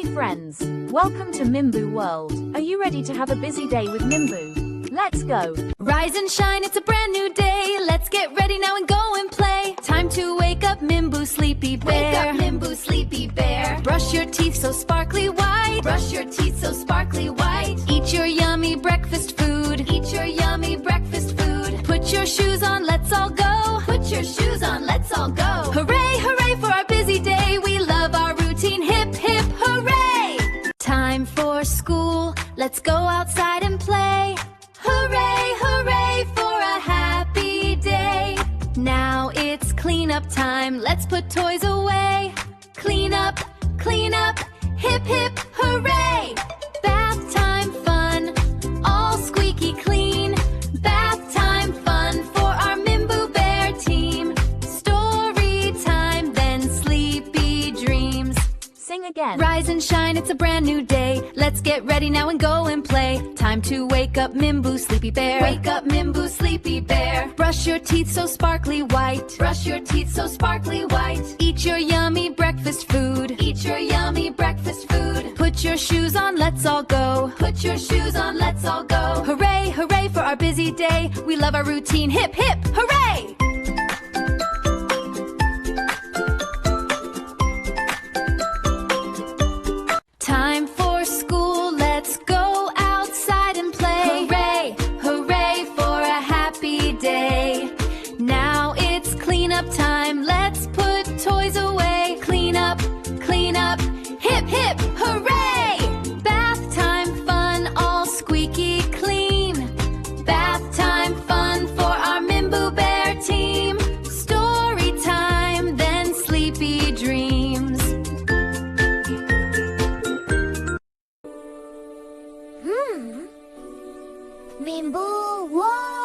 Hi friends, welcome to Mimboo World. Are you ready to have a busy day with Mimboo? Let's go! Rise and shine, it's a brand new day. Let's get ready now and go and play. Time to wake up, Mimboo sleepy bear. Wake up, Mimboo sleepy bear. Brush your teeth so sparkly white. Brush your teeth so sparkly white. Eat your yummy breakfast food. Eat your yummy breakfast food. Put your shoes on, let's all go. Put your shoes on, let's all go. Hooray, hooray for our busy day. We love our routine, hip, hip, hooray! Time for school, let's go outside and play. Hooray, hooray for a happy day. Now it's cleanup time, let's put toys away. Clean up, hip, hip, hooray! Bath time fun, all squeaky clean. Bath time fun for our Mimboo Bear team. Story time, then sleepy dreams. Sing again. Rise and shine, it's a brand new day. Let's get ready now and go and play. Time to wake up, Mimboo sleepy bear. Wake up, Mimboo sleepy bear. Brush your teeth so sparkly white. Brush your teeth so sparkly white. Eat your yummy breakfast food. Eat your yummy breakfast food. Put your shoes on, let's all go. Put your shoes on, let's all go. Hooray, hooray for our busy day. We love our routine, hip, hip, hooray! Time for school, let's go outside and play. Hooray, hooray for a happy day. Now it's cleanup time, let's put toys away. Clean up, hip, hip, hooray! Bath time fun, all squeaky clean. Bath time fun for our Mimboo Bear team. Story time, then sleepy dreams. Mimboo World!